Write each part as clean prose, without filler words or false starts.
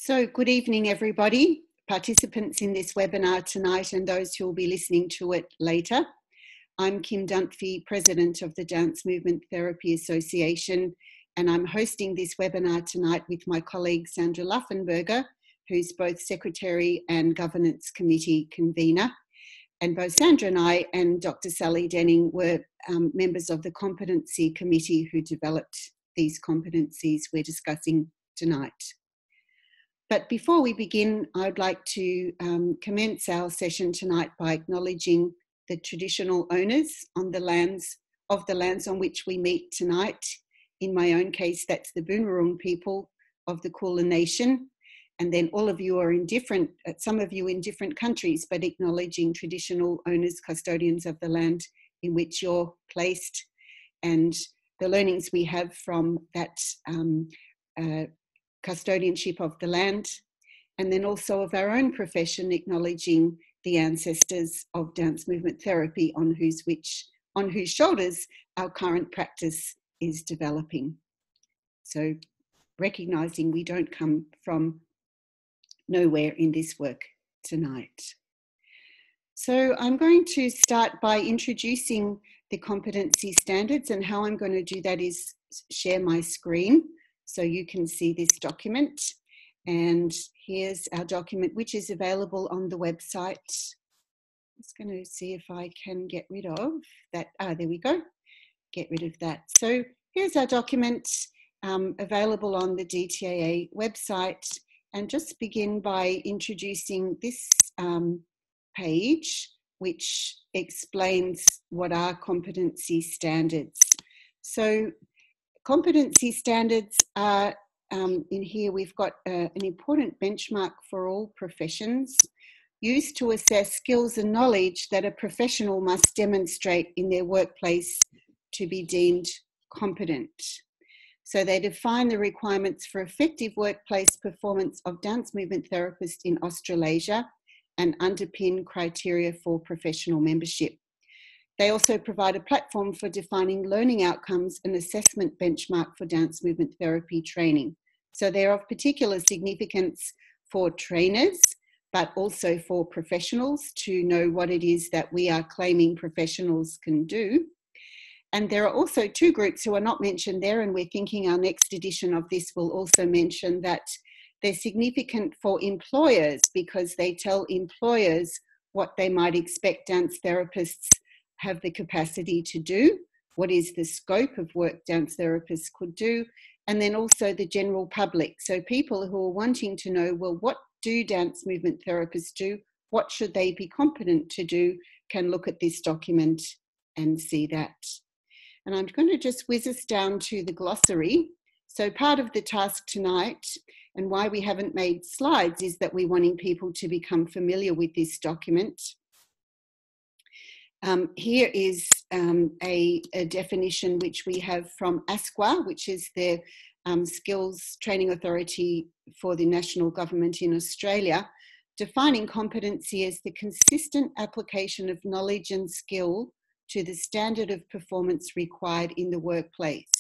So good evening, everybody, participants in this webinar tonight and those who will be listening to it later. I'm Kim Dunphy, President of the Dance Movement Therapy Association, and I'm hosting this webinar tonight with my colleague Sandra Luffenberger, who's both Secretary and Governance Committee Convener. And both Sandra and I and Dr. Sally Denning were members of the Competency Committee who developed these competencies we're discussing tonight. But before we begin, I'd like to commence our session tonight by acknowledging the traditional owners on the lands on which we meet tonight. In my own case, that's the Boonwurrung people of the Kulin Nation. And then all of you are in different, some of you in different countries, but acknowledging traditional owners, custodians of the land in which you're placed, and the learnings we have from that custodianship of the land, and then also of our own profession, acknowledging the ancestors of dance movement therapy on whose shoulders our current practice is developing. So recognising we don't come from nowhere in this work tonight. So I'm going to start by introducing the competency standards, and how I'm going to do that is share my screen so you can see this document. And here's our document, which is available on the website. I'm just going to see if I can get rid of that. There we go. Get rid of that. So here's our document available on the DTAA website. And just begin by introducing this page, which explains what are competency standards. So competency standards are, in here we've got an important benchmark for all professions, used to assess skills and knowledge that a professional must demonstrate in their workplace to be deemed competent. So they define the requirements for effective workplace performance of dance movement therapists in Australasia and underpin criteria for professional membership. They also provide a platform for defining learning outcomes and assessment benchmark for dance movement therapy training. So they're of particular significance for trainers, but also for professionals to know what it is that we are claiming professionals can do. And there are also two groups who are not mentioned there, and we're thinking our next edition of this will also mention that they're significant for employers because they tell employers what they might expect dance therapists have the capacity to do, what is the scope of work dance therapists could do, and then also the general public. So people who are wanting to know, well, what do dance movement therapists do? What should they be competent to do? Can look at this document and see that. And I'm going to just whiz us down to the glossary. So part of the task tonight, and why we haven't made slides, is that we're wanting people to become familiar with this document. Here is a definition which we have from ASQA, which is the Skills Training Authority for the National Government in Australia, defining competency as the consistent application of knowledge and skill to the standard of performance required in the workplace.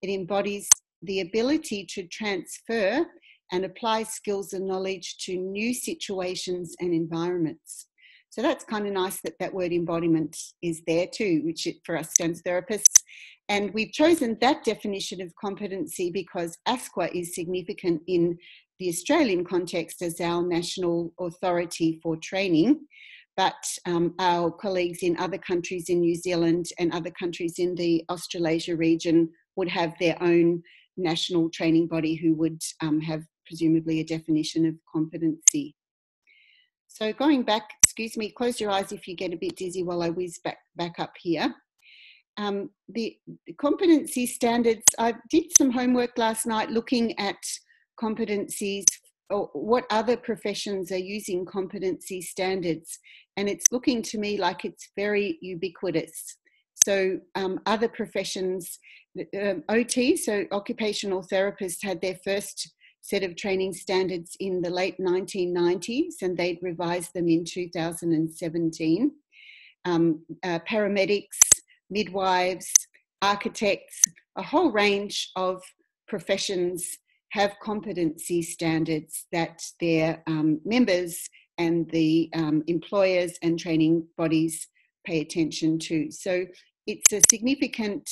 It embodies the ability to transfer and apply skills and knowledge to new situations and environments. So that's kind of nice that that word embodiment is there too, which for us dance therapists. And we've chosen that definition of competency because ASQA is significant in the Australian context as our national authority for training. But our colleagues in other countries in New Zealand and other countries in the Australasia region would have their own national training body who would have presumably a definition of competency. So going back, excuse me, close your eyes if you get a bit dizzy while I whiz back up here. The competency standards, I did some homework last night looking at competencies or what other professions are using competency standards. And it's looking to me like it's very ubiquitous. So other professions, OT, so occupational therapists, had their first set of training standards in the late 1990s, and they'd revised them in 2017. Paramedics, midwives, architects, a whole range of professions have competency standards that their members and the employers and training bodies pay attention to. So it's a significant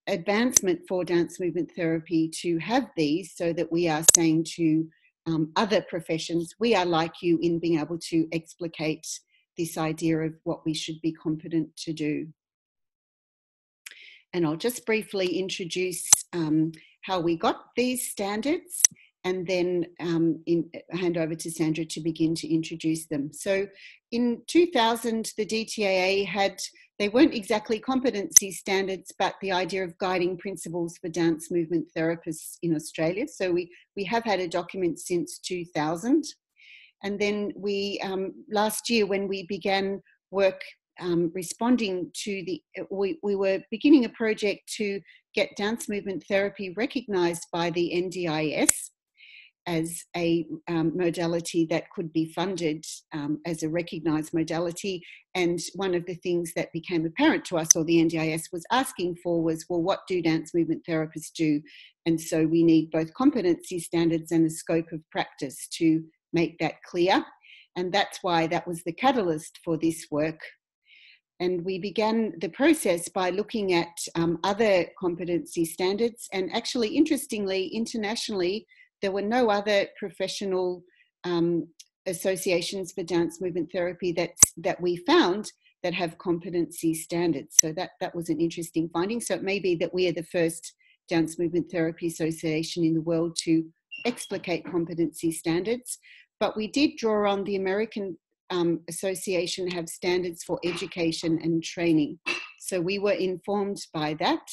advancement for dance movement therapy to have these, so that we are saying to other professions, we are like you in being able to explicate this idea of what we should be competent to do. And I'll just briefly introduce how we got these standards, and then hand over to Sandra to begin to introduce them. So in 2000, the DTAA they weren't exactly competency standards, but the idea of guiding principles for dance movement therapists in Australia. So we have had a document since 2000. And then last year, when we began work responding to we were beginning a project to get dance movement therapy recognised by the NDIS as a modality that could be funded as a recognised modality. And one of the things that became apparent to us, or the NDIS was asking for, was, well, what do dance movement therapists do? And so we need both competency standards and a scope of practice to make that clear. And that's why that was the catalyst for this work. And we began the process by looking at other competency standards. And actually, interestingly, internationally, there were no other professional associations for dance movement therapy that we found that have competency standards. So that was an interesting finding. So it may be that we are the first dance movement therapy association in the world to explicate competency standards. But we did draw on the American Association have standards for education and training. So we were informed by that,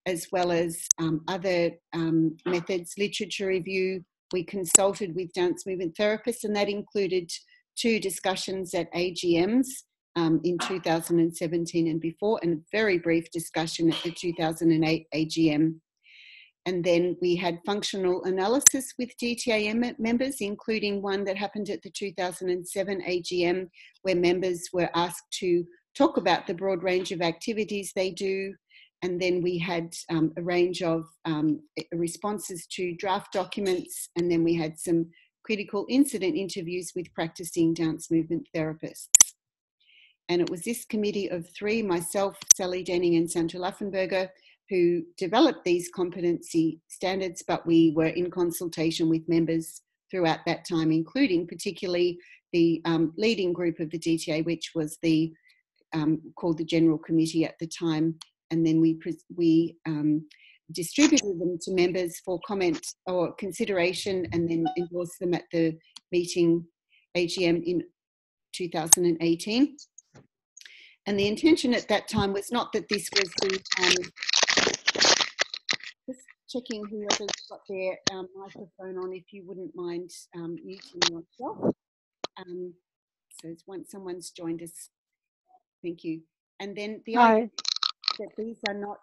as well as other methods, literature review. We consulted with dance movement therapists, and that included 2 discussions at AGMs in 2017 and before, and a very brief discussion at the 2008 AGM. And then we had functional analysis with DTAA members, including one that happened at the 2007 AGM, where members were asked to talk about the broad range of activities they do. And then we had a range of responses to draft documents. And then we had some critical incident interviews with practicing dance movement therapists. And it was this committee of 3, myself, Sally Denning and Sandra Laffenberger, who developed these competency standards, but we were in consultation with members throughout that time, including particularly the leading group of the DTA, which was called the General Committee at the time. And then we distributed them to members for comment or consideration, and then endorsed them at the meeting AGM in 2018. And the intention at that time was not that this was the just checking whoever's got their microphone on, if you wouldn't mind muting yourself. So once someone's joined us, thank you. And then the idea that these are not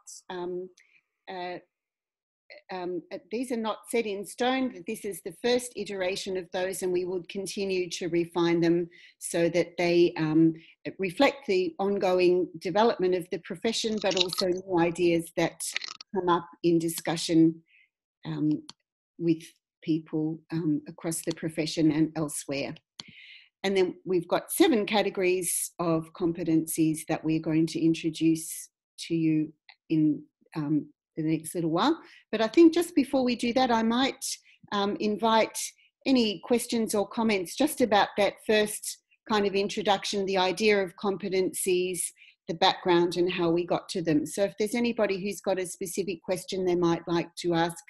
set in stone, that this is the first iteration of those, and we would continue to refine them so that they reflect the ongoing development of the profession, but also new ideas that come up in discussion with people across the profession and elsewhere. And then we've got 7 categories of competencies that we're going to introduce to you in the next little while. But I think just before we do that, I might invite any questions or comments just about that first kind of introduction, the idea of competencies, the background and how we got to them. So if there's anybody who's got a specific question they might like to ask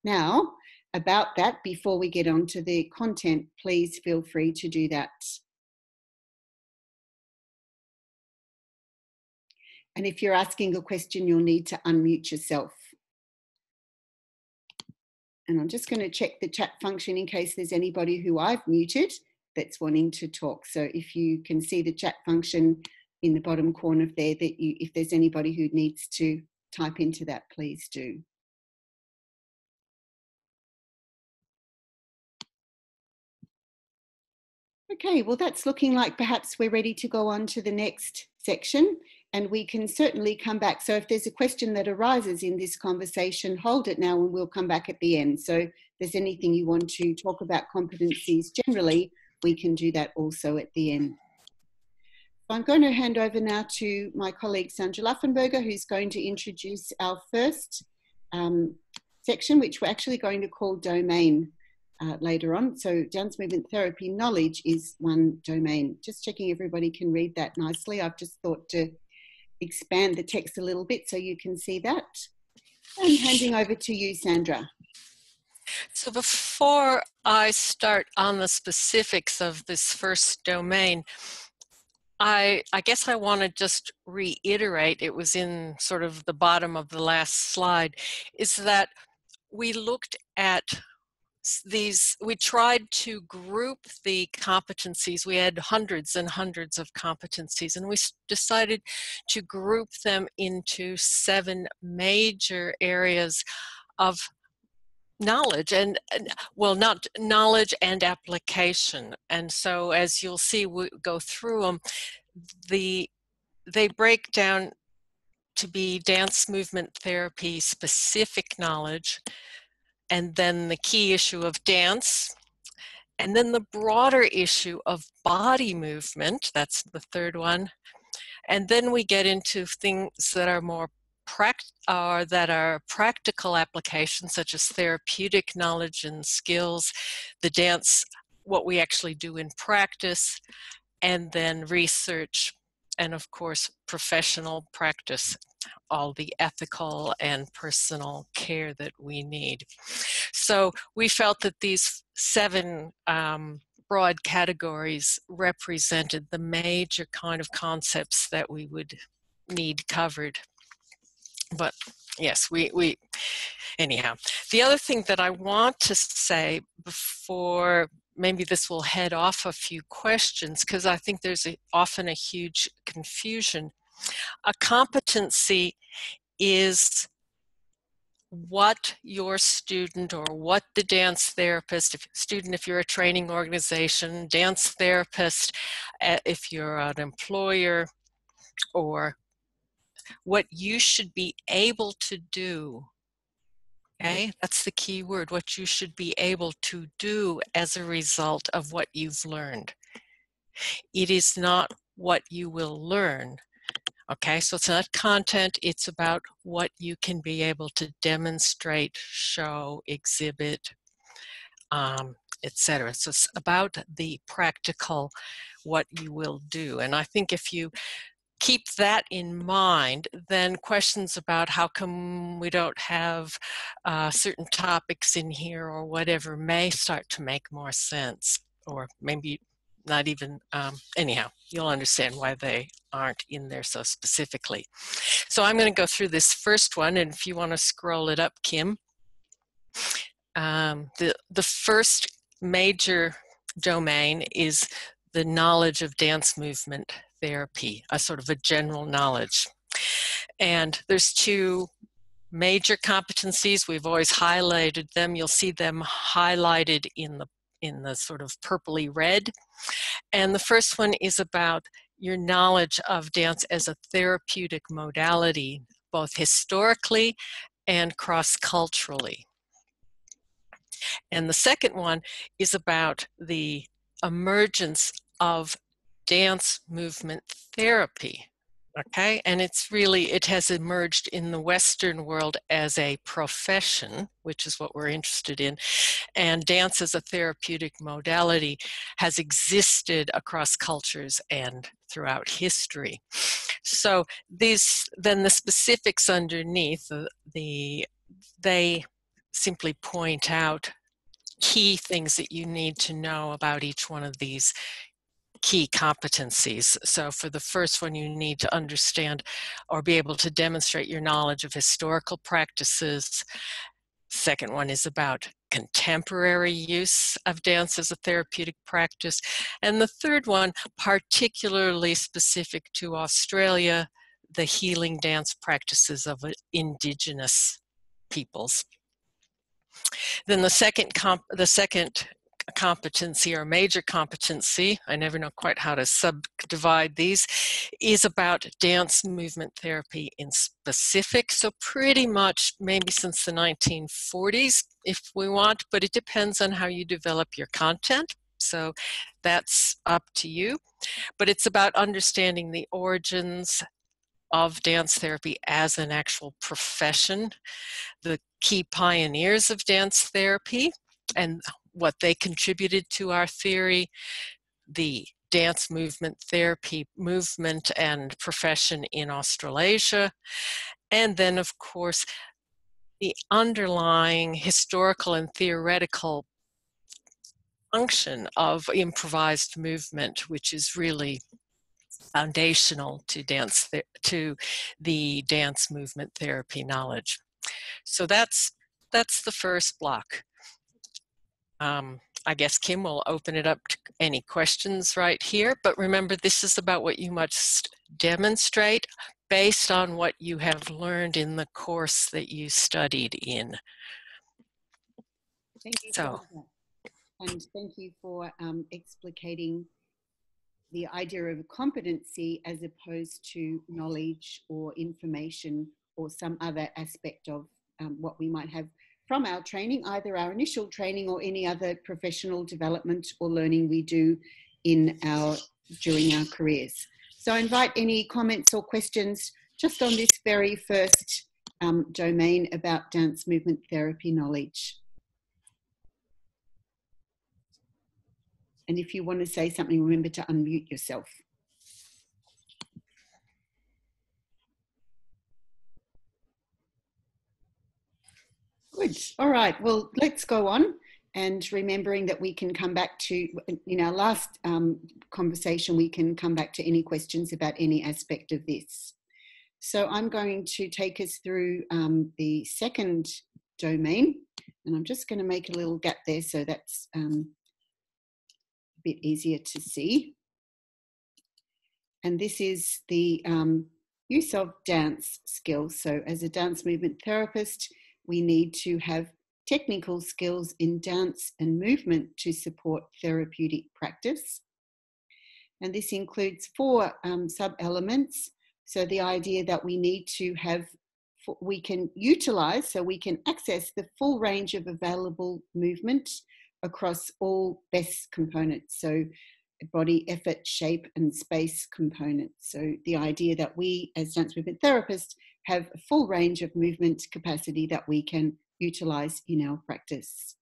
now about that before we get on to the content, please feel free to do that. And if you're asking a question, you'll need to unmute yourself. And I'm just going to check the chat function in case there's anybody who I've muted that's wanting to talk. So if you can see the chat function in the bottom corner of there, if there's anybody who needs to type into that, please do. Okay, well, that's looking like perhaps we're ready to go on to the next section. and we can certainly come back. So if there's a question that arises in this conversation, hold it now and we'll come back at the end. So if there's anything you want to talk about competencies generally, we can do that also at the end. So I'm going to hand over now to my colleague Sandra Laffenberger, who's going to introduce our first section, which we're actually going to call domain later on. So Dance Movement Therapy knowledge is one domain. Just checking everybody can read that nicely. I've just thought to expand the text a little bit so you can see that. And handing over to you, Sandra. So before I start on the specifics of this first domain, I guess I want to just reiterate, it was in sort of the bottom of the last slide, is that we looked at we tried to group the competencies. We had hundreds and hundreds of competencies, and we decided to group them into 7 major areas of knowledge, and well, not knowledge and application. And so as you'll see, we go through them, they break down to be dance movement therapy specific knowledge, and then the key issue of dance, and then the broader issue of body movement, that's the third one. And then we get into things that are more practical applications, such as therapeutic knowledge and skills, the dance, what we actually do in practice, and then research, and of course professional practice, all the ethical and personal care that we need. So we felt that these 7 broad categories represented the major kind of concepts that we would need covered. But yes, anyhow. The other thing that I want to say before, maybe this will head off a few questions, because I think there's often a huge confusion. A competency is what your student, or what the dance therapist, if you're a training organization, dance therapist, if you're an employer, or what you should be able to do. Okay, that's the key word, what you should be able to do as a result of what you've learned. It is not what you will learn. Okay, so it's not content, it's about what you can be able to demonstrate, show, exhibit, etc. So it's about the practical, what you will do. And I think if you keep that in mind, then questions about how come we don't have certain topics in here or whatever may start to make more sense, or maybe not even, anyhow, you'll understand why they aren't in there so specifically. So I'm going to go through this first one, and if you want to scroll it up, Kim. The first major domain is the knowledge of dance movement therapy, a sort of a general knowledge. And there's 2 major competencies. We've always highlighted them. You'll see them highlighted in the sort of purpley red. And the first one is about your knowledge of dance as a therapeutic modality, both historically and cross-culturally. And the second one is about the emergence of dance movement therapy. Okay, and it has emerged in the Western world as a profession, which is what we're interested in. And dance as a therapeutic modality has existed across cultures and throughout history. So then the specifics underneath, they simply point out key things that you need to know about each one of these key competencies. So for the first one, you need to understand or be able to demonstrate your knowledge of historical practices. Second one is about contemporary use of dance as a therapeutic practice. And the third one, particularly specific to Australia, the healing dance practices of Indigenous peoples. Then the second competency or major competency, I never know quite how to subdivide these, is about dance movement therapy in specific. So pretty much maybe since the 1940s, if we want, but it depends on how you develop your content. So that's up to you. But it's about understanding the origins of dance therapy as an actual profession, the key pioneers of dance therapy and what they contributed to our theory, the dance movement therapy movement and profession in Australasia, and then of course the underlying historical and theoretical function of improvised movement, which is really foundational to the dance movement therapy knowledge. So that's the first block. I guess Kim will open it up to any questions right here, but remember this is about what you must demonstrate based on what you have learned in the course that you studied in. Thank you, Sandra. And thank you for explicating the idea of competency as opposed to knowledge or information or some other aspect of what we might have from our training, either our initial training or any other professional development or learning we do during our careers. So I invite any comments or questions just on this very first domain about dance movement therapy knowledge. And if you want to say something, remember to unmute yourself. Good. All right. Well, let's go on. And remembering that we can come back to, in our last conversation, we can come back to any questions about any aspect of this. So I'm going to take us through the second domain. And I'm just going to make a little gap there so that's a bit easier to see. And this is the use of dance skills. So as a dance movement therapist, we need to have technical skills in dance and movement to support therapeutic practice. And this includes 4 sub-elements. So the idea that we need to have, we can utilize, so we can access the full range of available movement across all BESS components. So body, effort, shape, and space components. So the idea that we as dance movement therapists have a full range of movement capacity that we can utilize in our practice.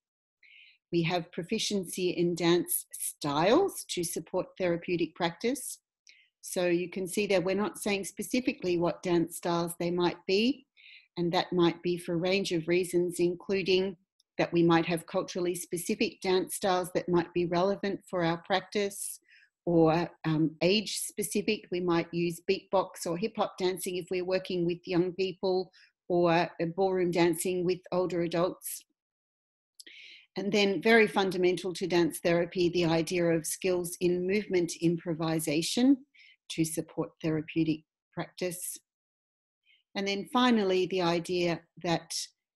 We have proficiency in dance styles to support therapeutic practice. So you can see that we're not saying specifically what dance styles they might be, and that might be for a range of reasons, including that we might have culturally specific dance styles that might be relevant for our practice, or age specific. We might use beatbox or hip hop dancing if we're working with young people, or ballroom dancing with older adults. And then very fundamental to dance therapy, the idea of skills in movement improvisation to support therapeutic practice. And then finally, the idea that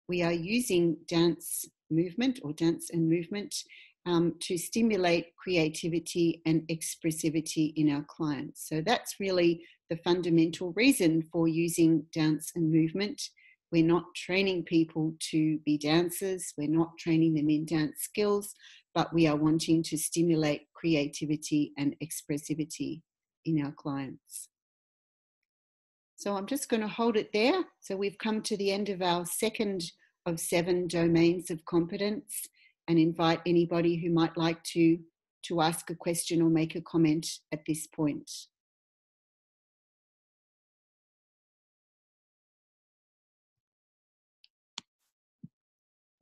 we are using dance movement or dance and movement to stimulate creativity and expressivity in our clients. So that's really the fundamental reason for using dance and movement. We're not training people to be dancers, we're not training them in dance skills, but we are wanting to stimulate creativity and expressivity in our clients. So I'm just going to hold it there. So we've come to the end of our second of 7 domains of competence, and invite anybody who might like to ask a question or make a comment at this point.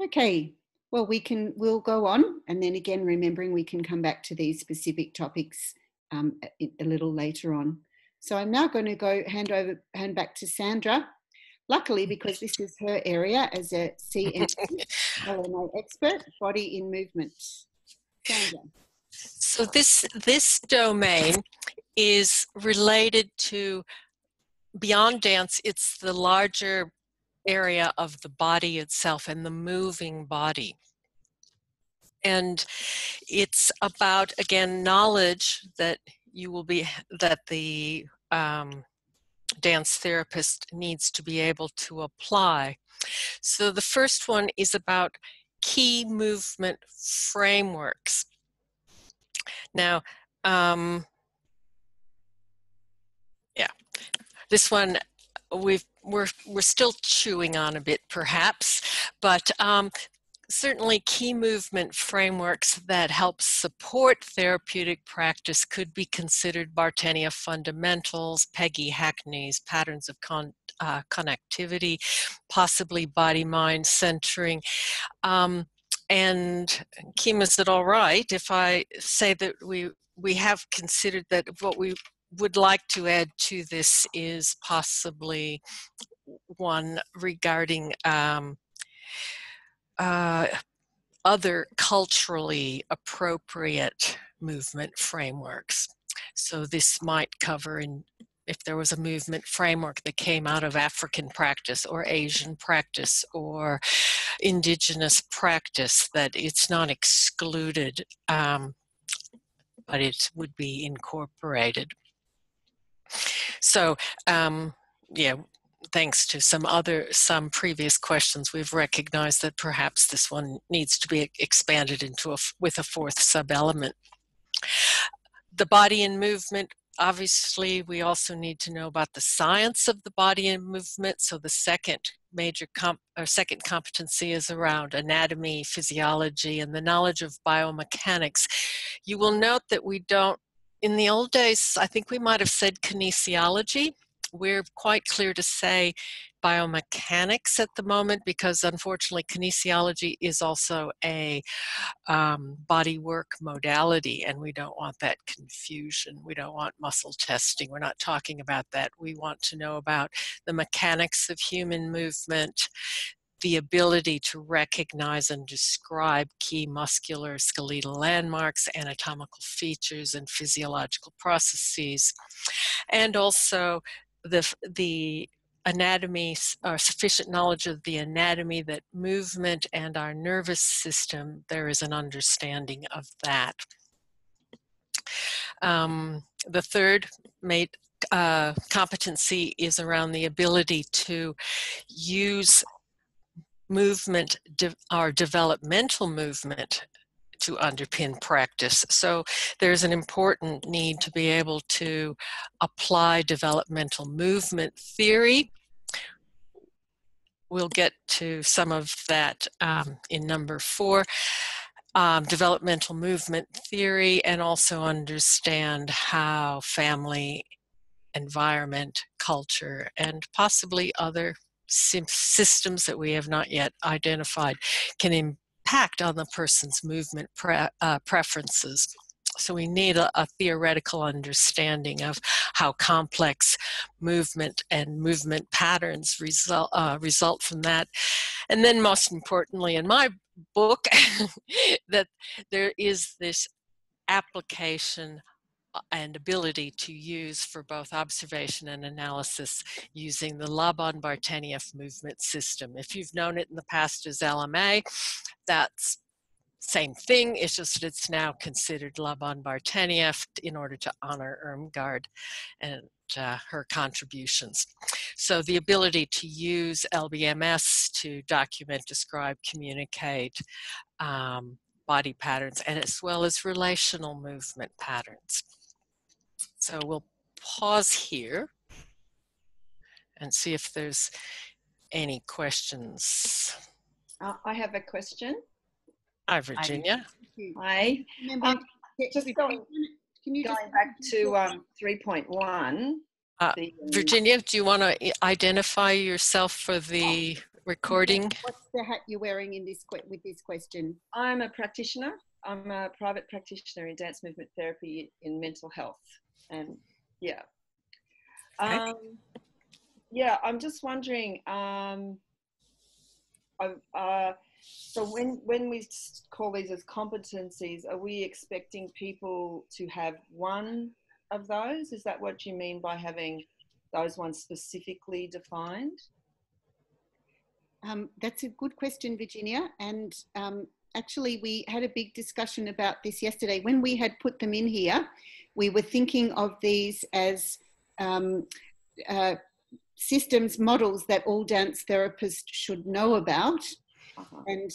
Okay, well, we'll go on, and then again, remembering we can come back to these specific topics a little later on. So I'm now going to hand back to Sandra. Luckily, because this is her area as a CME, LMA expert, body in movement. Sandra. So this domain is related to, beyond dance, it's the larger area of the body itself and the moving body. And it's about, again, knowledge that that the dance therapist needs to be able to apply. So the first one is about key movement frameworks. Now, this one we're still chewing on a bit, perhaps, but certainly key movement frameworks that help support therapeutic practice could be considered Bartenia fundamentals, Peggy Hackney's patterns of connectivity, possibly body-mind centering. And Kim, is it all right if I say that we have considered that what we would like to add to this is possibly one regarding other culturally appropriate movement frameworks. So this might cover if there was a movement framework that came out of African practice or Asian practice or indigenous practice, that it's not excluded, but it would be incorporated. So, yeah, thanks to some previous questions, we've recognized that perhaps this one needs to be expanded into with a fourth sub-element. The body and movement, obviously, we also need to know about the science of the body and movement. So the second major second competency is around anatomy, physiology, and the knowledge of biomechanics. You will note that we don't, in the old days, I think we might have said kinesiology. We're quite clear to say biomechanics at the moment, because unfortunately kinesiology is also a body work modality, and we don't want that confusion. We don't want muscle testing. We're not talking about that. We want to know about the mechanics of human movement, the ability to recognize and describe key muscular skeletal landmarks, anatomical features, and physiological processes, and also the anatomy, or sufficient knowledge of the anatomy, that movement and our nervous system, there is an understanding of that. The third competency is around the ability to use movement, our developmental movement, to underpin practice. So there's an important need to be able to apply developmental movement theory. We'll get to some of that in number 4. Developmental movement theory, and also understand how family, environment, culture, and possibly other systems that we have not yet identified can impact on the person's movement preferences. So we need a theoretical understanding of how complex movement and movement patterns result from that. And then most importantly in my book, that there is this application and ability to use for both observation and analysis using the Laban-Bartenieff movement system. If you've known it in the past as LMA, that's same thing. It's just that it's now considered Laban-Bartenieff in order to honor Irmgard and her contributions. So the ability to use LBMS to document, describe, communicate body patterns, and as well as relational movement patterns. So we'll pause here and see if there's any questions. I have a question. Hi, Virginia. Hi. Just going back to 3.1. Virginia, do you want to identify yourself for the recording? What's the hat you're wearing in this with this question? I'm a practitioner. I'm a private practitioner in dance movement therapy in mental health, and yeah. Okay. Yeah, I'm just wondering. So when we call these as competencies, are we expecting people to have one of those? Is that what you mean by having those ones specifically defined? That's a good question, Virginia. And actually, we had a big discussion about this yesterday. When we had put them in here, we were thinking of these as systems, models that all dance therapists should know about. And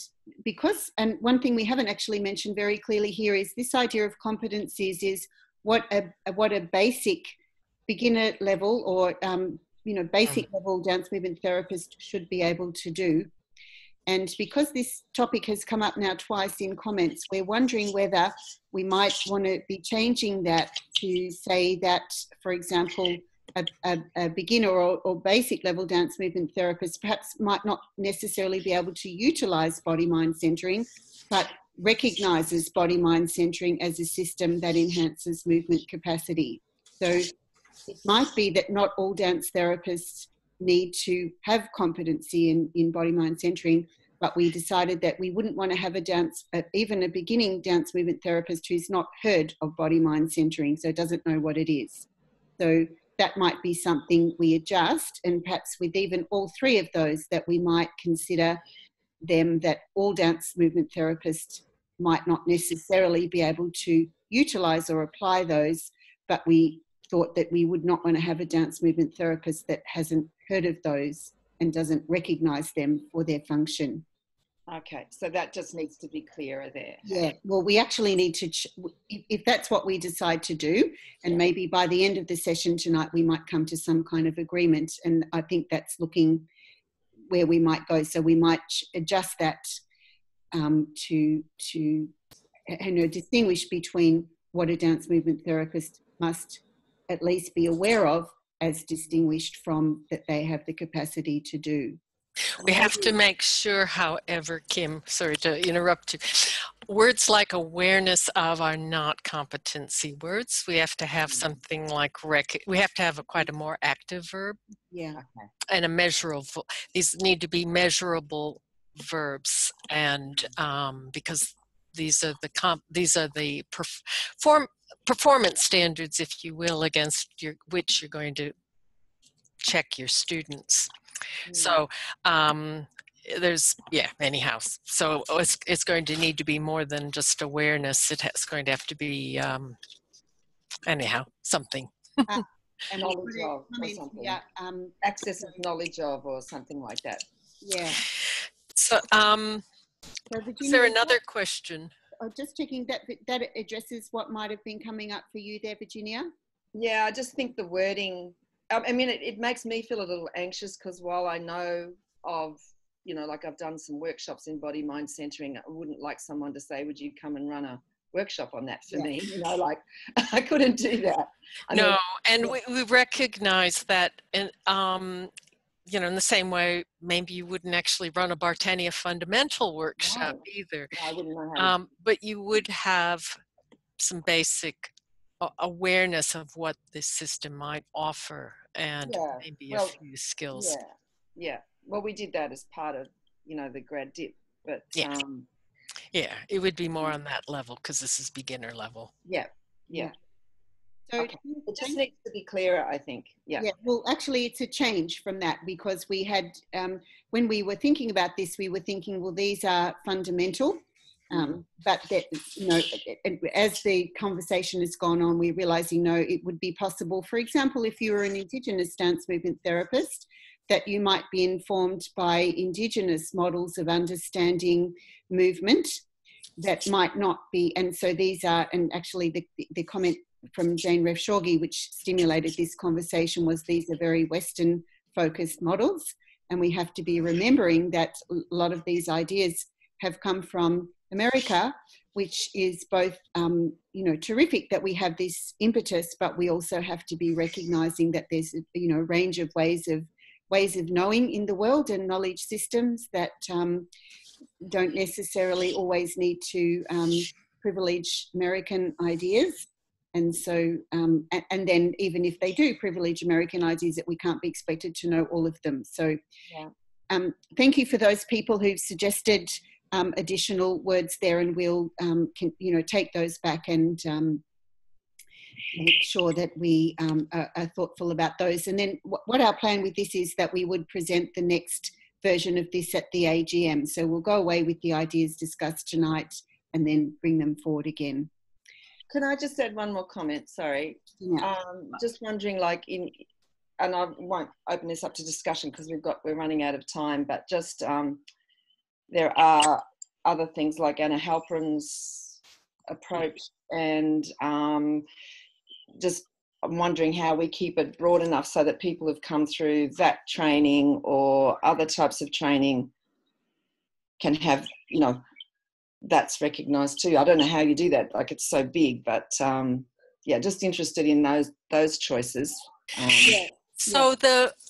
one thing we haven't actually mentioned very clearly here is this idea of competencies is what a basic beginner level or basic level dance movement therapist should be able to do. And because this topic has come up now twice in comments, we're wondering whether we might want to be changing that to say that, for example, a beginner or basic level dance movement therapist perhaps might not necessarily be able to utilize body-mind centering, but recognizes body-mind centering as a system that enhances movement capacity. So it might be that not all dance therapists need to have competency in body-mind centering, but we decided that we wouldn't want to have even a beginning dance movement therapist who's not heard of body-mind centering, so doesn't know what it is. So that might be something we adjust, and perhaps with even all three of those, that we might consider them that all dance movement therapists might not necessarily be able to utilize or apply those, but we thought that we would not want to have a dance movement therapist that hasn't heard of those and doesn't recognize them for their function. Okay, so that just needs to be clearer there. Yeah, well, we actually need to, if that's what we decide to do, and maybe by the end of the session tonight, we might come to some kind of agreement. And I think that's looking where we might go. So we might adjust that to distinguish between what a dance movement therapist must at least be aware of, as distinguished from that they have the capacity to do. We have to make sure, however, Kim, sorry to interrupt you, words like awareness of are not competency words. We have to have something like we have to have quite a more active verb. Yeah. And a measurable, these need to be measurable verbs, and because these are the performance standards, if you will, against which you're going to check your students. So anyhow, so it's going to need to be more than just awareness. It's going to have to be something. And knowledge of or something. Yeah, access of knowledge of or something like that. Yeah. So is there another question? Just checking that addresses what might have been coming up for you there, Virginia. Yeah, I just think the wording, I mean, it makes me feel a little anxious, because while I know of, like I've done some workshops in body mind centering, I wouldn't like someone to say, would you come and run a workshop on that for me? Like I couldn't do that. We recognize that, in the same way, maybe you wouldn't actually run a Bartania fundamental workshop either. No, I wouldn't know how but you would have some basic awareness of what this system might offer, and maybe a few skills. Yeah. Well, we did that as part of, the grad dip, but it would be more on that level, because this is beginner level. Yeah. So it just needs to be clearer, I think. Yeah. Well, actually, it's a change from that, because we had, when we were thinking about this, we were thinking, well, these are fundamental. But that, as the conversation has gone on, we're realizing, it would be possible, for example, if you were an Indigenous dance movement therapist, that you might be informed by Indigenous models of understanding movement that might not be. And so these are, and actually the comment from Jane Revshorgi, which stimulated this conversation, was these are very Western focused models. And we have to be remembering that a lot of these ideas have come from America, which is both, terrific that we have this impetus, but we also have to be recognizing that there's, a range of ways of knowing in the world and knowledge systems that don't necessarily always need to privilege American ideas. And so, and then even if they do privilege American ideas, that we can't be expected to know all of them. So thank you for those people who've suggested additional words there, and we'll take those back and make sure that we are thoughtful about those. And then what our plan with this is that we would present the next version of this at the AGM. So we'll go away with the ideas discussed tonight and then bring them forward again. Can I just add one more comment? Sorry. Yeah. Just wondering, like, and I won't open this up to discussion because we're running out of time, but just there are other things like Anna Halperin's approach, and just I'm wondering how we keep it broad enough so that people who've come through that training or other types of training can have, you know, that's recognised too. I don't know how you do that, like it's so big, but yeah, just interested in those choices. Yeah. So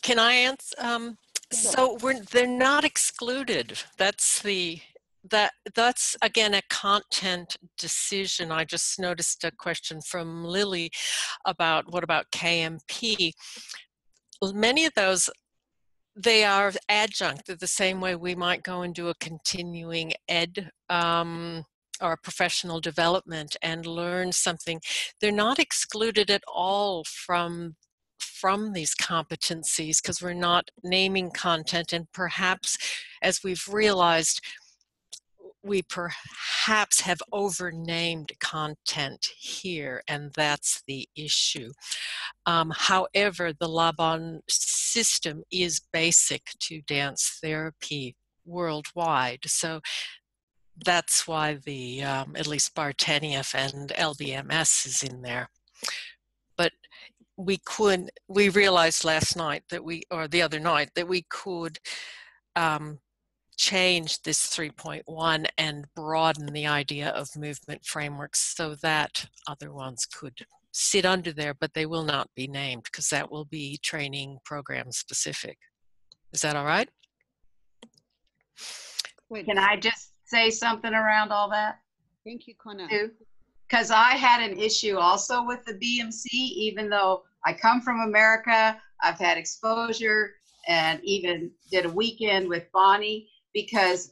can I answer? So they're not excluded. That's again a content decision. I just noticed a question from Lily about what about KMP. Many of those, they are adjunct. They're the same way we might go and do a continuing ed or professional development and learn something. They're not excluded at all from these competencies because we're not naming content, and perhaps, as we've realized, we perhaps have overnamed content here, and that's the issue. However, the Laban system is basic to dance therapy worldwide, so that's why the at least Bartenieff and LBMS is in there. But we realized last night that or the other night, that we could change this 3.1 and broaden the idea of movement frameworks so that other ones could sit under there, but they will not be named because that will be training program specific. Is that all right? Can I just say something around all that? Thank you, Connor. Because I had an issue also with the BMC, even though I come from America, I've had exposure and even did a weekend with Bonnie, because,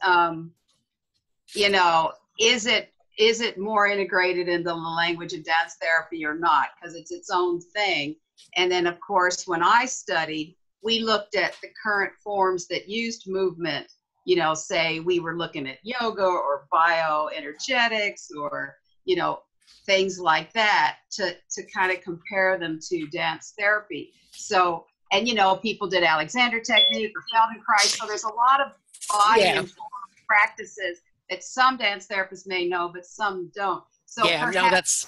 you know, is it more integrated into the language of dance therapy or not? Because it's its own thing. And then, of course, when I studied, we looked at the current forms that used movement. You know, say we were looking at yoga or bioenergetics or, you know, things like that to kind of compare them to dance therapy. So, and, you know, people did Alexander technique or Feldenkrais. So there's a lot of body and form practices that some dance therapists may know, but some don't. So yeah, no, that's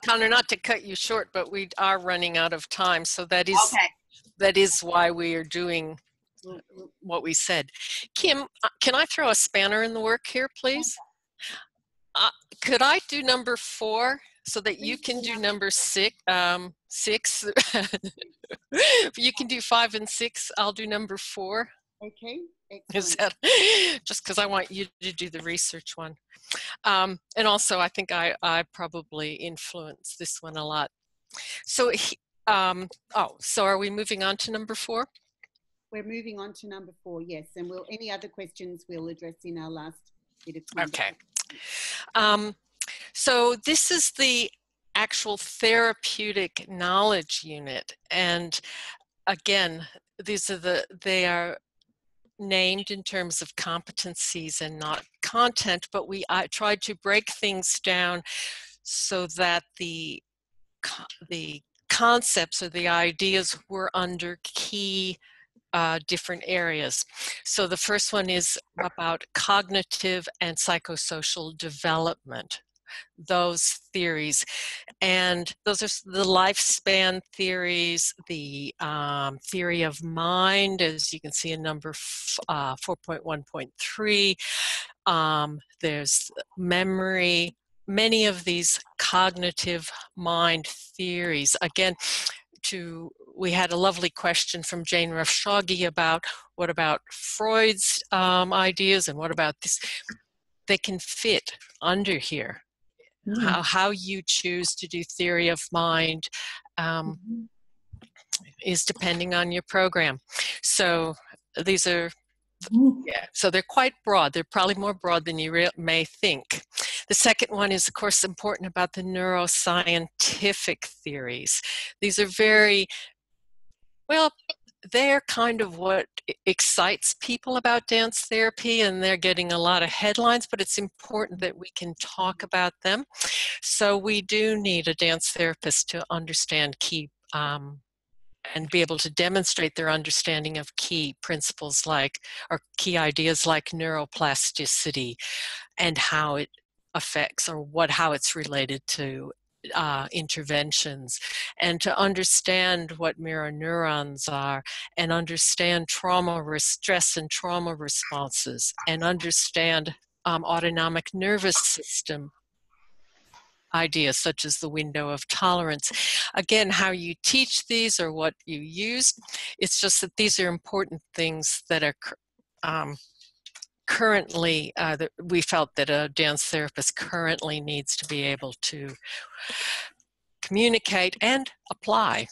Connor, not to cut you short, but we are running out of time. So that is why we are doing what we said. Kim, can I throw a spanner in the work here, please? Could I do number 4 so that you can do number 6? If you can do 5 and 6, I'll do number 4. Okay. Is that just because I want you to do the research one? And also, I think I probably influenced this one a lot. So, so are we moving on to number 4? We're moving on to number 4, yes. And any other questions we'll address in our last bit of time. Okay. So this is the actual therapeutic knowledge unit. And again, they are named in terms of competencies and not content, but I tried to break things down so that the concepts or the ideas were under key different areas. So the first one is about cognitive and psychosocial development, those theories. And those are the lifespan theories, the theory of mind, as you can see in number 4.1.3. There's memory, many of these cognitive mind theories. Again, we had a lovely question from Jane Rafshagi about what about Freud's ideas and what about this? They can fit under here. How you choose to do theory of mind is depending on your program. So these are, so they're quite broad. They're probably more broad than you may think. The second one is, of course, important about the neuroscientific theories. These are very, well, they're kind of what excites people about dance therapy, and they're getting a lot of headlines, but it's important that we can talk about them. So we do need a dance therapist to understand key and be able to demonstrate their understanding of key principles like, or key ideas like neuroplasticity and how it affects, or how it's related to interventions, and to understand what mirror neurons are, and understand stress and trauma responses, and understand autonomic nervous system ideas such as the window of tolerance. Again, how you teach these or what you use, it's just that these are important things that are currently, we felt that a dance therapist currently needs to be able to communicate and apply.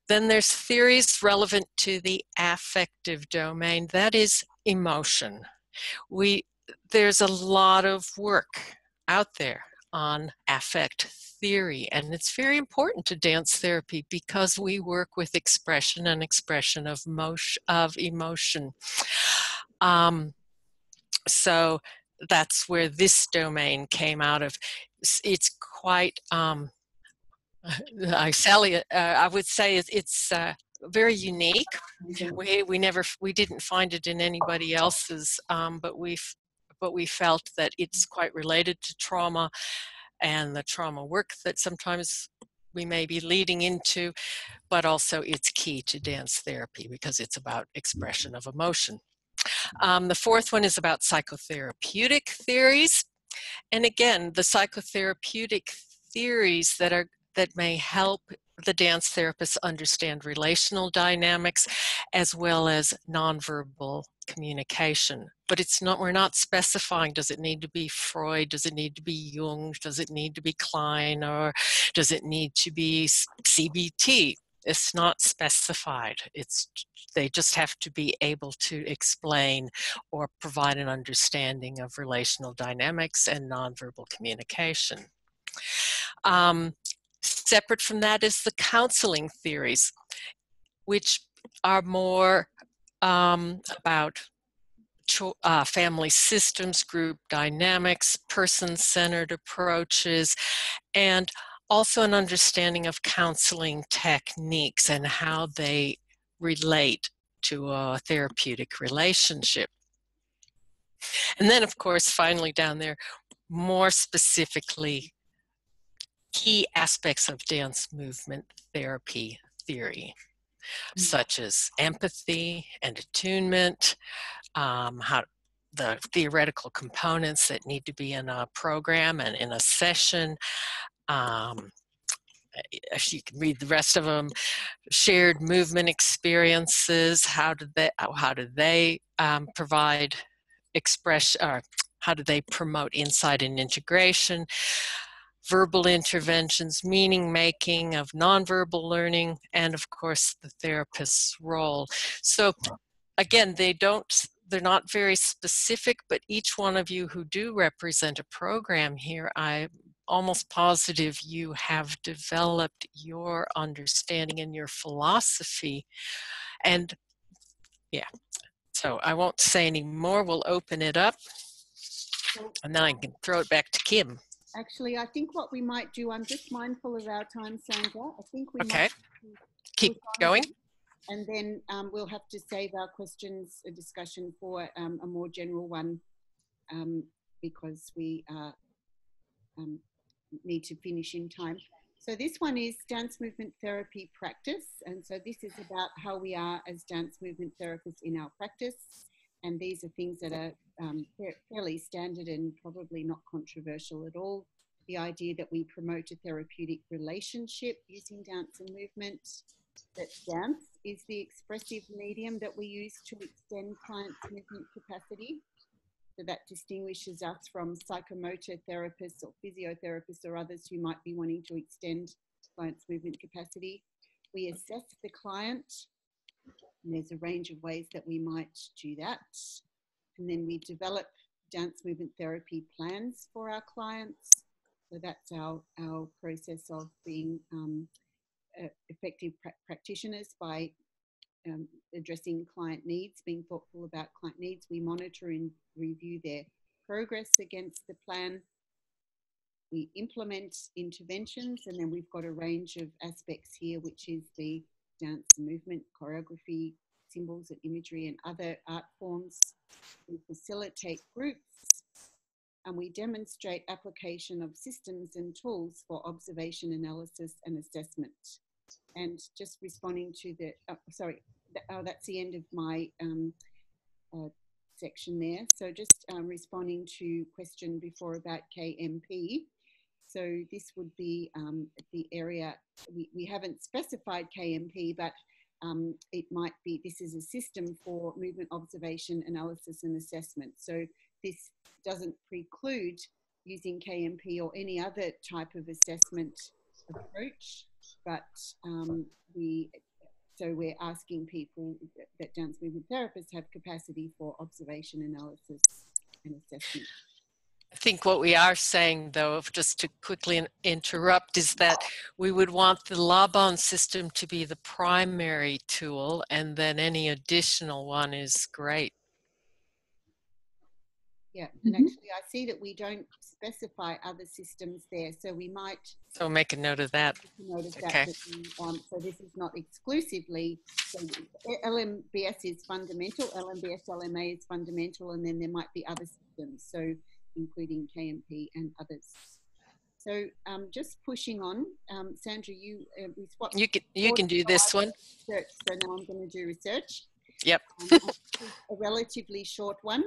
Then there's theories relevant to the affective domain, that is emotion. There's a lot of work out there on affect theory, and it's very important to dance therapy because we work with expression and expression of emotion. So that's where this domain came out of. It's quite, I would say it's very unique. We didn't find it in anybody else's, but we felt that it's quite related to trauma and the trauma work that sometimes we may be leading into, but also it's key to dance therapy because it's about expression of emotion. The fourth one is about psychotherapeutic theories. And again, the psychotherapeutic theories that may help the dance therapists understand relational dynamics as well as nonverbal communication. But we're not specifying, does it need to be Freud, does it need to be Jung, does it need to be Klein, or does it need to be CBT? It's not specified. They just have to be able to explain or provide an understanding of relational dynamics and nonverbal communication. Separate from that is the counseling theories, which are more about family systems, group dynamics, person-centered approaches, and also an understanding of counseling techniques and how they relate to a therapeutic relationship. And then, of course, finally down there, more specifically, key aspects of dance movement therapy theory, such as empathy and attunement, how the theoretical components that need to be in a program and in a session. If you can read the rest of them, shared movement experiences, how do they provide expression, or how do they promote insight and integration, verbal interventions, meaning making of nonverbal learning, and of course the therapist's role. So again, they're not very specific, but each one of you who do represent a program here, I'm almost positive you have developed your understanding and your philosophy. And yeah, so I won't say any more. We'll open it up, and then I can throw it back to Kim. Actually, I think what we might do, I'm just mindful of our time, Sandra. I think we Okay. might Keep going. And then we'll have to save our questions discussion for a more general one because we need to finish in time. So this one is dance movement therapy practice. And so this is about how we are as dance movement therapists in our practice. And these are things that are fairly standard and probably not controversial at all. The idea that we promote a therapeutic relationship using dance and movement, that dance is the expressive medium that we use to extend clients' movement capacity. So that distinguishes us from psychomotor therapists or physiotherapists or others who might be wanting to extend clients' movement capacity. We assess the client, and there's a range of ways that we might do that. And then we develop dance movement therapy plans for our clients. So that's our process of being effective practitioners by addressing client needs, being thoughtful about client needs. We monitor and review their progress against the plan. We implement interventions, and then we've got a range of aspects here, which is the dance, movement, choreography, symbols and imagery, and other art forms. We facilitate groups, and we demonstrate application of systems and tools for observation, analysis, and assessment. And just responding to the, that's the end of my section there. So just responding to question before about KMP. So this would be the area, we haven't specified KMP, but it might be, this is a system for movement observation, analysis and assessment. So this doesn't preclude using KMP or any other type of assessment approach, but so we're asking people that dance movement therapists have capacity for observation, analysis and assessment. I think what we are saying, though, just to quickly interrupt, is that we would want the Laban system to be the primary tool, and then any additional one is great. Yeah, and actually I see that we don't specify other systems there, so we might... So make a note of that. Okay. So this is not exclusively, so LMBS is fundamental, LMBS LMA is fundamental, and then there might be other systems, so including KMP and others. So just pushing on, Sandra, you can do this one. Research, so now I'm going to do research. Yep. A relatively short one.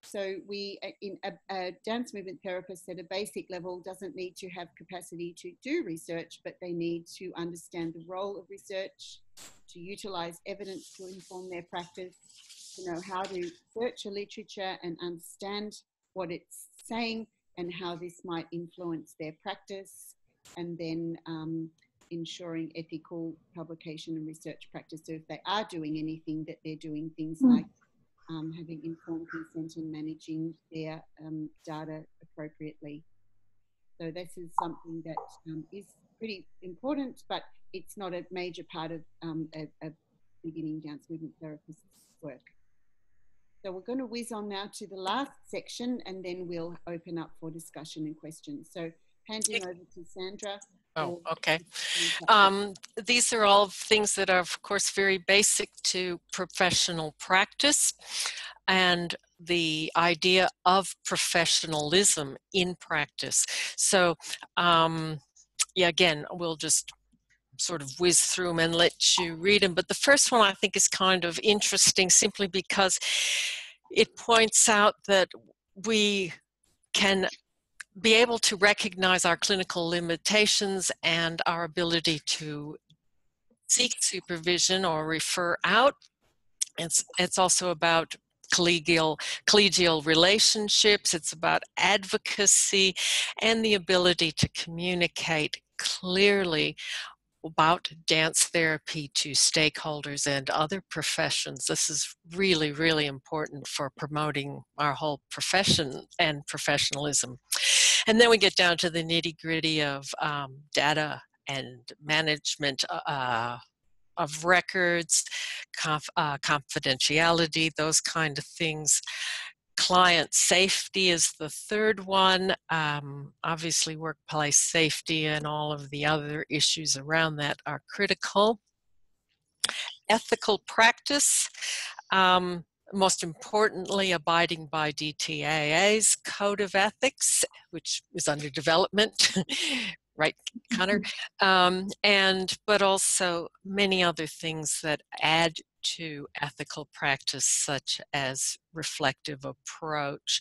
So we, in a dance movement therapist at a basic level doesn't need to have capacity to do research, but they need to understand the role of research, to utilize evidence to inform their practice, to know how to search a literature and understand what it's saying and how this might influence their practice, and then ensuring ethical publication and research practice. So if they are doing anything, that they're doing things like having informed consent and managing their data appropriately. So this is something that is pretty important, but it's not a major part of a beginning dance movement therapist's work. So we're going to whiz on now to the last section, and then we'll open up for discussion and questions. So handing over to Sandra. Oh, okay. These are all things that are, of course, very basic to professional practice and the idea of professionalism in practice. So, yeah, again, we'll just sort of whiz through them and let you read them. But the first one I think is kind of interesting simply because it points out that we can be able to recognize our clinical limitations and our ability to seek supervision or refer out. It's also about collegial relationships. It's about advocacy and the ability to communicate clearly about dance therapy to stakeholders and other professions. This is really, really important for promoting our whole profession and professionalism. And then we get down to the nitty-gritty of data and management of records, confidentiality, those kind of things. Client safety is the third one. Obviously, workplace safety and all of the other issues around that are critical. Ethical practice, most importantly, abiding by DTAA's Code of Ethics, which is under development, right, Connor? But also many other things that add to ethical practice, such as reflective approach,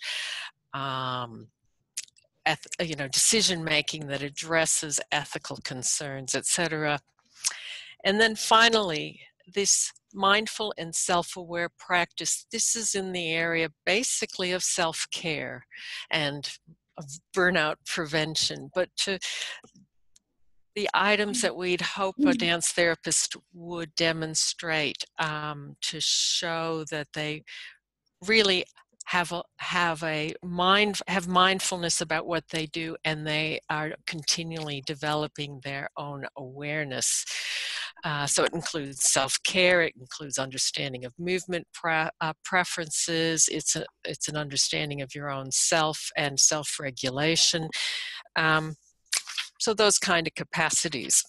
decision making that addresses ethical concerns, etc. And then finally, this mindful and self-aware practice. This is in the area basically of self-care and of burnout prevention, but to the items that we'd hope a dance therapist would demonstrate to show that they really have mindfulness about what they do, and they are continually developing their own awareness. So it includes self-care, it includes understanding of movement preferences, it's an understanding of your own self and self-regulation. So those kind of capacities.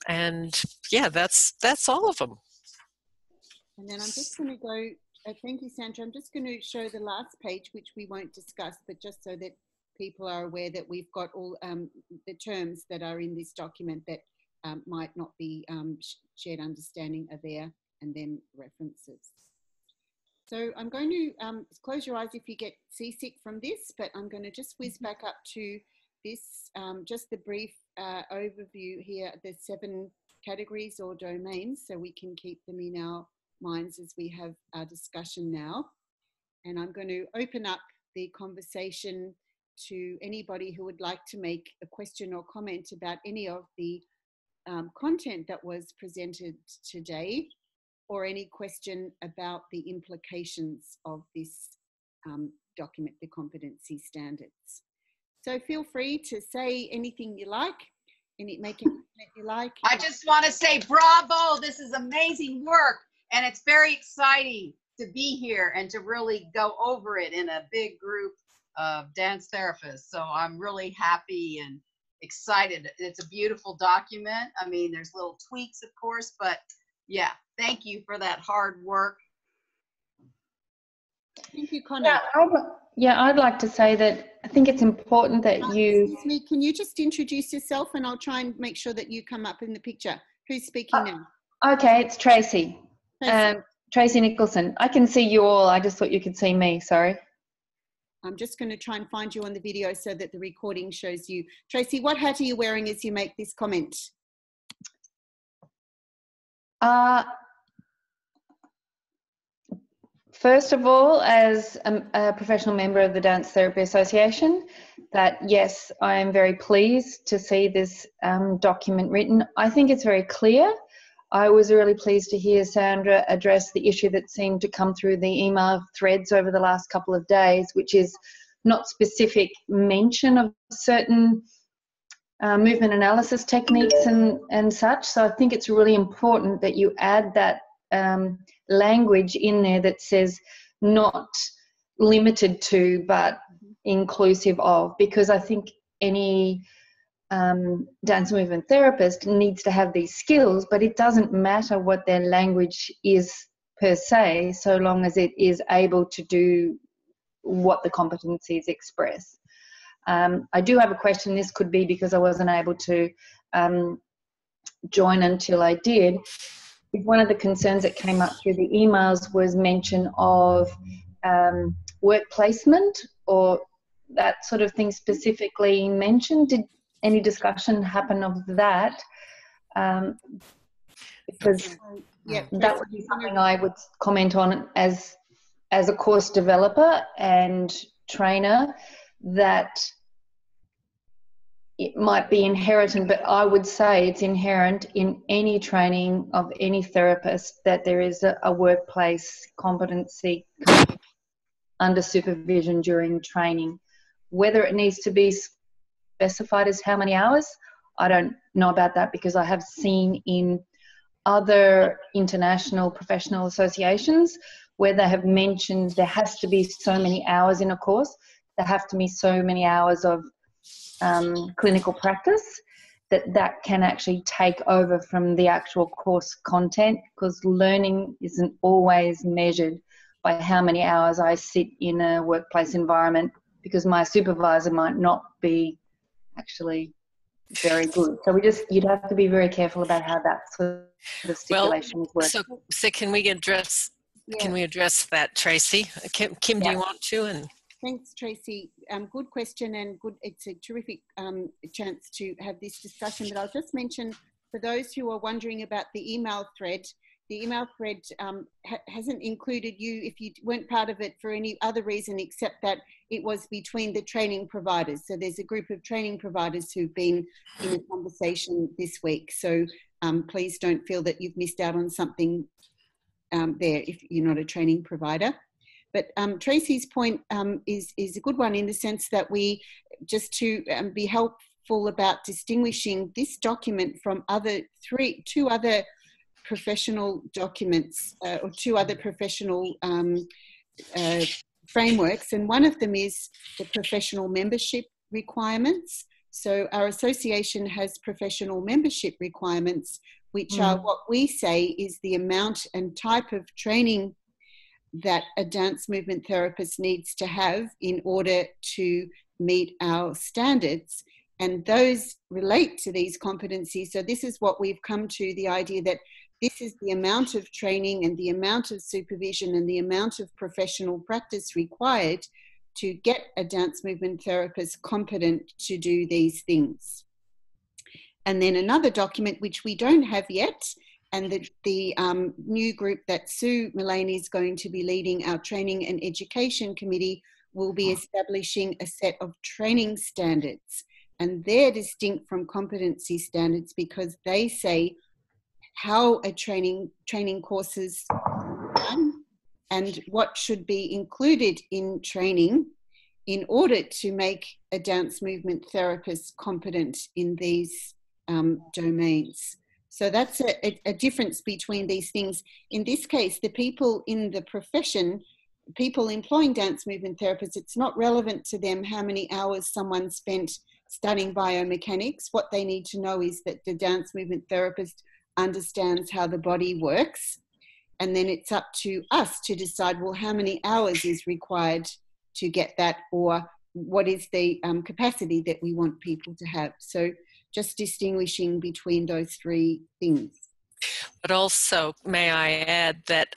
And yeah, that's all of them. And then I'm just going to go, thank you, Sandra. I'm just going to show the last page, which we won't discuss, but just so that people are aware that we've got all the terms that are in this document that might not be shared understanding are there, and then references. So I'm going to close your eyes if you get seasick from this, but I'm going to just whiz back up to this, just the brief overview here, the 7 categories or domains, so we can keep them in our minds as we have our discussion now. And I'm going to open up the conversation to anybody who would like to make a question or comment about any of the content that was presented today, or any question about the implications of this document, the competency standards. So feel free to say anything you like, make it that you like. I just want to say bravo. This is amazing work, and it's very exciting to be here and to really go over it in a big group of dance therapists. So I'm really happy and excited. It's a beautiful document. I mean, there's little tweaks, of course, but yeah, thank you for that hard work. Thank you, Connor. Yeah, I'd like to say that I think it's important that you... Excuse me, can you just introduce yourself, and I'll try and make sure that you come up in the picture. Who's speaking now? Okay, it's Tracy. Tracy Nicholson. I can see you all. I just thought you could see me. Sorry. I'm just going to try and find you on the video so that the recording shows you. Tracy, what hat are you wearing as you make this comment? First of all, as a professional member of the Dance Therapy Association, that yes, I am very pleased to see this document written. I think it's very clear. I was really pleased to hear Sandra address the issue that seemed to come through the email threads over the last couple of days, which is not specific mention of certain movement analysis techniques and such. So I think it's really important that you add that language in there that says not limited to but inclusive of, because I think any dance movement therapist needs to have these skills, but it doesn't matter what their language is per se, so long as it is able to do what the competencies express. I do have a question. This could be because I wasn't able to join until I did. One of the concerns that came up through the emails was mention of work placement or that sort of thing specifically mentioned. Did any discussion happen of that? Because that would be something I would comment on as a course developer and trainer, that it might be inherent, but I would say it's inherent in any training of any therapist that there is a workplace competency under supervision during training. Whether it needs to be specified as how many hours, I don't know about that, because I have seen in other international professional associations where they have mentioned there has to be so many hours in a course, there have to be so many hours of clinical practice, that can actually take over from the actual course content, because learning isn't always measured by how many hours I sit in a workplace environment, because my supervisor might not be actually very good. So you'd have to be very careful about how that sort of stipulation is working. So can we address that, Tracy? Kim, do you want to? And thanks, Tracy. Good question, and good. It's a terrific chance to have this discussion. But I'll just mention, for those who are wondering about the email thread, the email thread hasn't included you if you weren't part of it for any other reason except that it was between the training providers. So there's a group of training providers who've been in a conversation this week. So please don't feel that you've missed out on something there if you're not a training provider. But Tracy's point is a good one, in the sense that we, just to be helpful careful about distinguishing this document from two other professional documents or two other professional frameworks, and one of them is the professional membership requirements. So our association has professional membership requirements, which are what we say is the amount and type of training that a dance movement therapist needs to have in order to meet our standards. And those relate to these competencies. So this is what we've come to, the idea that this is the amount of training and the amount of supervision and the amount of professional practice required to get a dance movement therapist competent to do these things. And then another document which we don't have yet, and the new group that Sue Mullaney is going to be leading, our Training and Education Committee, will be establishing a set of training standards. And they're distinct from competency standards because they say how a training courses are done and what should be included in training in order to make a dance movement therapist competent in these domains. So that's a difference between these things. In this case, the people in the profession, people employing dance movement therapists, it's not relevant to them how many hours someone spent studying biomechanics. What they need to know is that the dance movement therapist understands how the body works. And then it's up to us to decide, well, how many hours is required to get that, or what is the capacity that we want people to have. So just distinguishing between those three things. But also, may I add that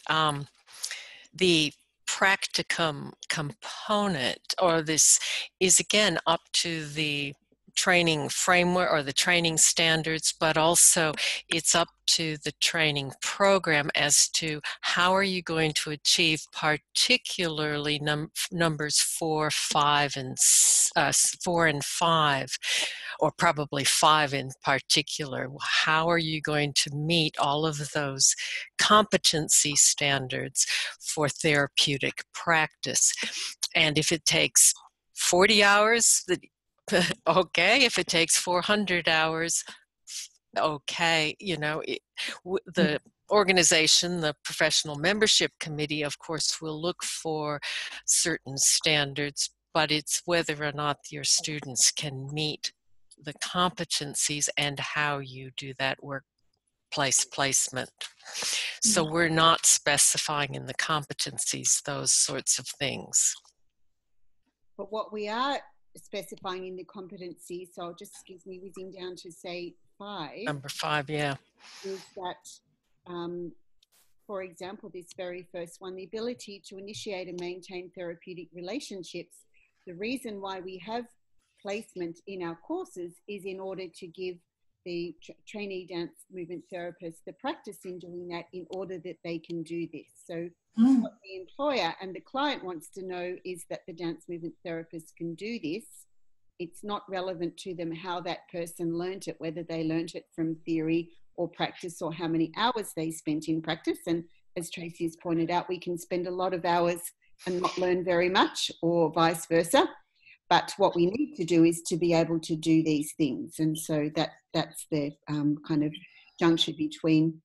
the practicum component, or this, is again up to the training framework or the training standards, but also it's up to the training program as to how are you going to achieve particularly numbers 4, 5, and 4 and 5, or probably 5 in particular. How are you going to meet all of those competency standards for therapeutic practice? And if it takes 40 hours, okay. If it takes 400 hours, okay. You know, the organization, the professional membership committee, of course, will look for certain standards, but it's whether or not your students can meet the competencies and how you do that workplace placement. So we're not specifying in the competencies those sorts of things. But what we are specifying in the competency, so I'll just excuse me whizzing down to say 5. Number 5, yeah. Is that, for example, this very first one, the ability to initiate and maintain therapeutic relationships. The reason why we have placement in our courses is in order to give the trainee dance movement therapists the practice in doing that in order that they can do this. So what the employer and the client wants to know is that the dance movement therapist can do this. It's not relevant to them how that person learned it, whether they learned it from theory or practice or how many hours they spent in practice. And as Tracy has pointed out, we can spend a lot of hours and not learn very much, or vice versa. But what we need to do is to be able to do these things. And so that's the kind of juncture between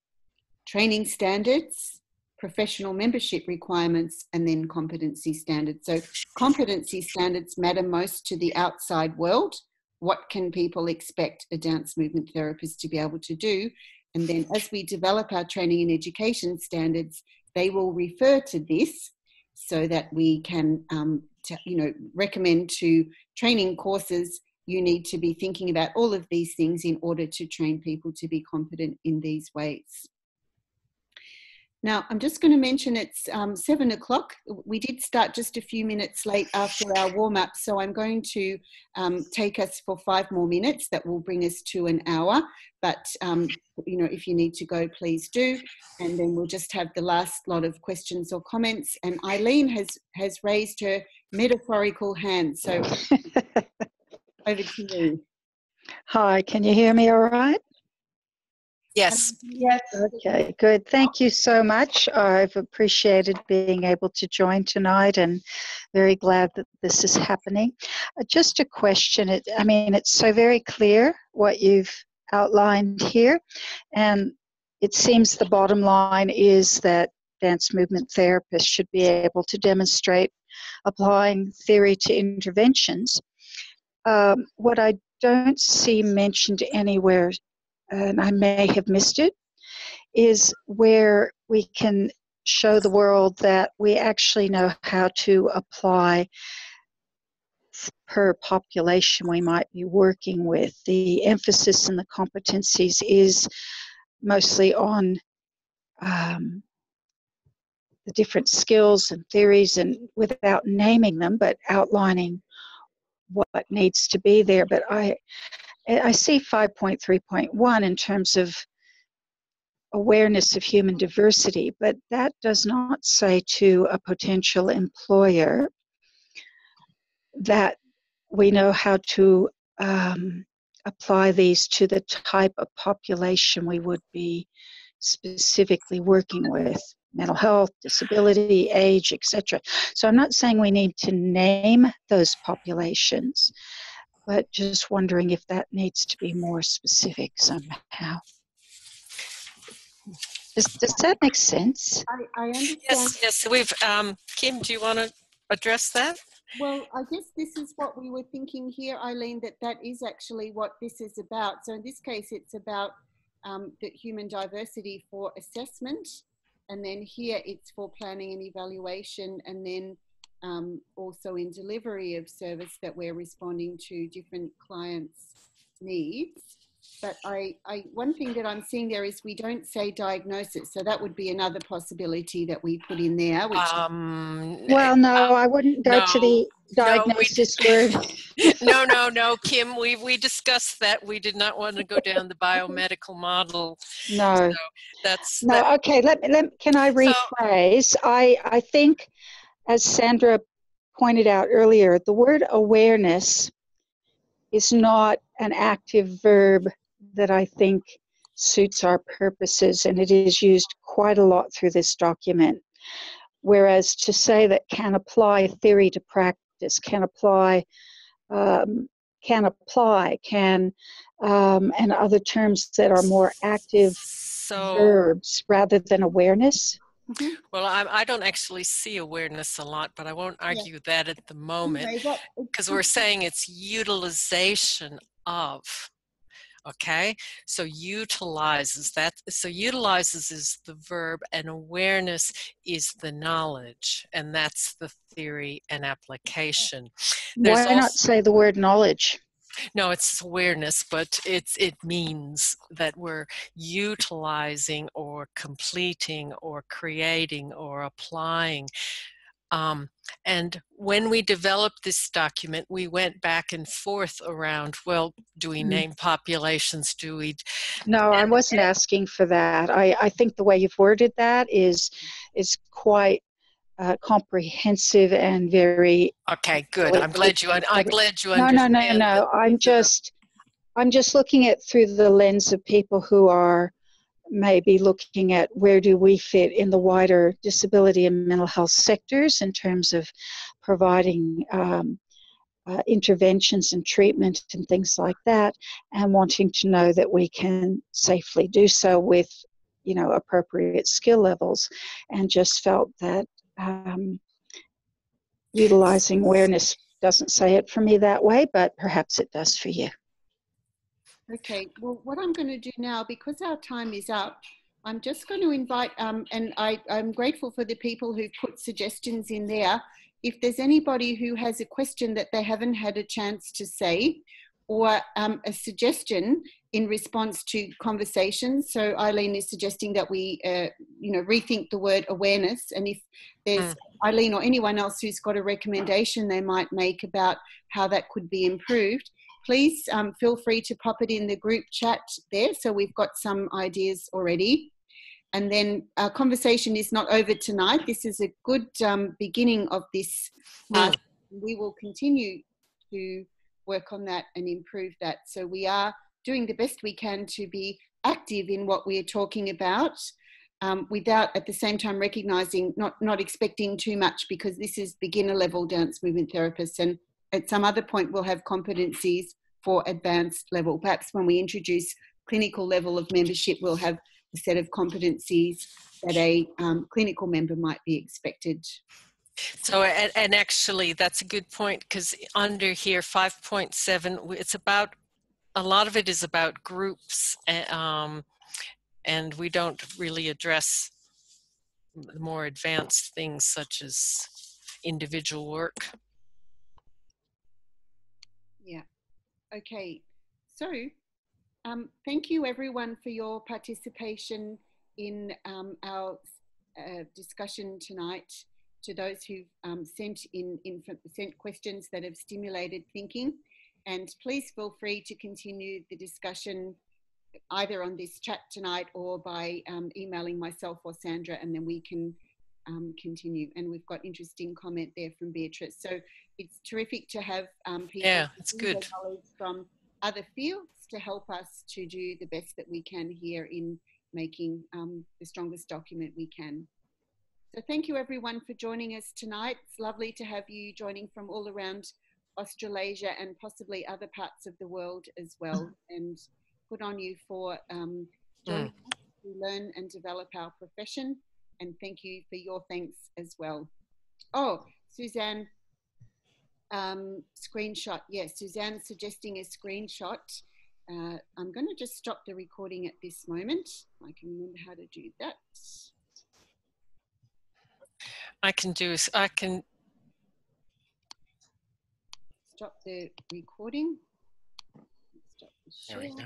training standards, professional membership requirements, and then competency standards. So competency standards matter most to the outside world. What can people expect a dance movement therapist to be able to do? And then as we develop our training and education standards, they will refer to this so that we can recommend to training courses, you need to be thinking about all of these things in order to train people to be competent in these ways. Now, I'm just going to mention it's 7 o'clock. We did start just a few minutes late after our warm-up, so I'm going to take us for 5 more minutes. That will bring us to an hour. But, if you need to go, please do. And then we'll just have the last lot of questions or comments. And Eileen has raised her metaphorical hand. So over to you. Hi, can you hear me all right? Yes. Yes. Okay, good. Thank you so much. I've appreciated being able to join tonight and very glad that this is happening. Just a question. It's so very clear what you've outlined here, and it seems the bottom line is that dance movement therapists should be able to demonstrate applying theory to interventions. What I don't see mentioned anywhere, and I may have missed it, is where we can show the world that we actually know how to apply per population we might be working with. The emphasis in the competencies is mostly on the different skills and theories, and without naming them, but outlining what needs to be there. But I see 5.3.1 in terms of awareness of human diversity, but that does not say to a potential employer that we know how to apply these to the type of population we would be specifically working with: mental health, disability, age, etc. So I'm not saying we need to name those populations, but just wondering if that needs to be more specific somehow. Does that make sense? I understand. Yes. We've Kim, do you want to address that? Well, I guess this is what we were thinking here, Eileen, that is actually what this is about. So in this case, it's about the human diversity for assessment. And then here it's for planning and evaluation, and then also in delivery of service that we're responding to different clients' needs. But one thing that I'm seeing there is we don't say diagnosis. So that would be another possibility that we put in there. Which well, no, I wouldn't go to the diagnosis word. No, Kim, we discussed that. We did not want to go down the biomedical model. No. So that's... No, that. Okay, can I rephrase? So, I think, as Sandra pointed out earlier, the word awareness is not an active verb that I think suits our purposes, and it is used quite a lot through this document. Whereas to say that can apply theory to practice, and other terms that are more active verbs rather than awareness. Mm-hmm. Well, I don't actually see awareness a lot, but I won't argue that at the moment, because we're saying it's utilization of. Okay, so utilizes is the verb, and awareness is the knowledge, and that's the theory and application. Why not say the word knowledge? No, it's awareness, but it means that we're utilizing or completing or creating or applying. And when we developed this document, we went back and forth around, well, do we name populations? Do we? No, I wasn't asking for that. I think the way you've worded that is quite comprehensive and very. Okay, good. I'm glad you understand. No. I'm just looking at through the lens of people who are maybe looking at where do we fit in the wider disability and mental health sectors in terms of providing interventions and treatment and things like that, and wanting to know that we can safely do so with, appropriate skill levels, and just felt that utilizing awareness doesn't say it for me that way, but perhaps it does for you. Okay, well, what I'm going to do now, because our time is up, I'm just going to invite, and I'm grateful for the people who put suggestions in there. If there's anybody who has a question that they haven't had a chance to say, or a suggestion in response to conversations. So Eileen is suggesting that we, rethink the word awareness. And if there's Eileen or anyone else who's got a recommendation they might make about how that could be improved, please feel free to pop it in the group chat there. So we've got some ideas already. And then our conversation is not over tonight. This is a good beginning of this. We will continue to work on that and improve that. So we are doing the best we can to be active in what we're talking about, without at the same time recognizing, not expecting too much, because this is beginner level dance movement therapists, and at some other point we'll have competencies for advanced level. Perhaps when we introduce clinical level of membership, we'll have a set of competencies that a clinical member might be expected. So, and actually that's a good point, because under here 5.7, it's about, a lot of it is about groups, and we don't really address more advanced things such as individual work. Yeah. Okay. So thank you everyone for your participation in our discussion tonight. To those who've sent questions that have stimulated thinking, and please feel free to continue the discussion either on this chat tonight or by emailing myself or Sandra, and then we can continue. And we've got interesting comment there from Beatrice. So it's terrific to have people, yeah, it's good, from other fields to help us to do the best that we can here in making the strongest document we can. So thank you everyone for joining us tonight. It's lovely to have you joining from all around Australasia and possibly other parts of the world as well. And good on you for joining us to learn and develop our profession. And thank you for your thanks as well. Oh, Suzanne, screenshot. Yes, Suzanne's suggesting a screenshot. I'm going to just stop the recording at this moment. I can remember how to do that. I can stop the recording. Stop the share. There we go.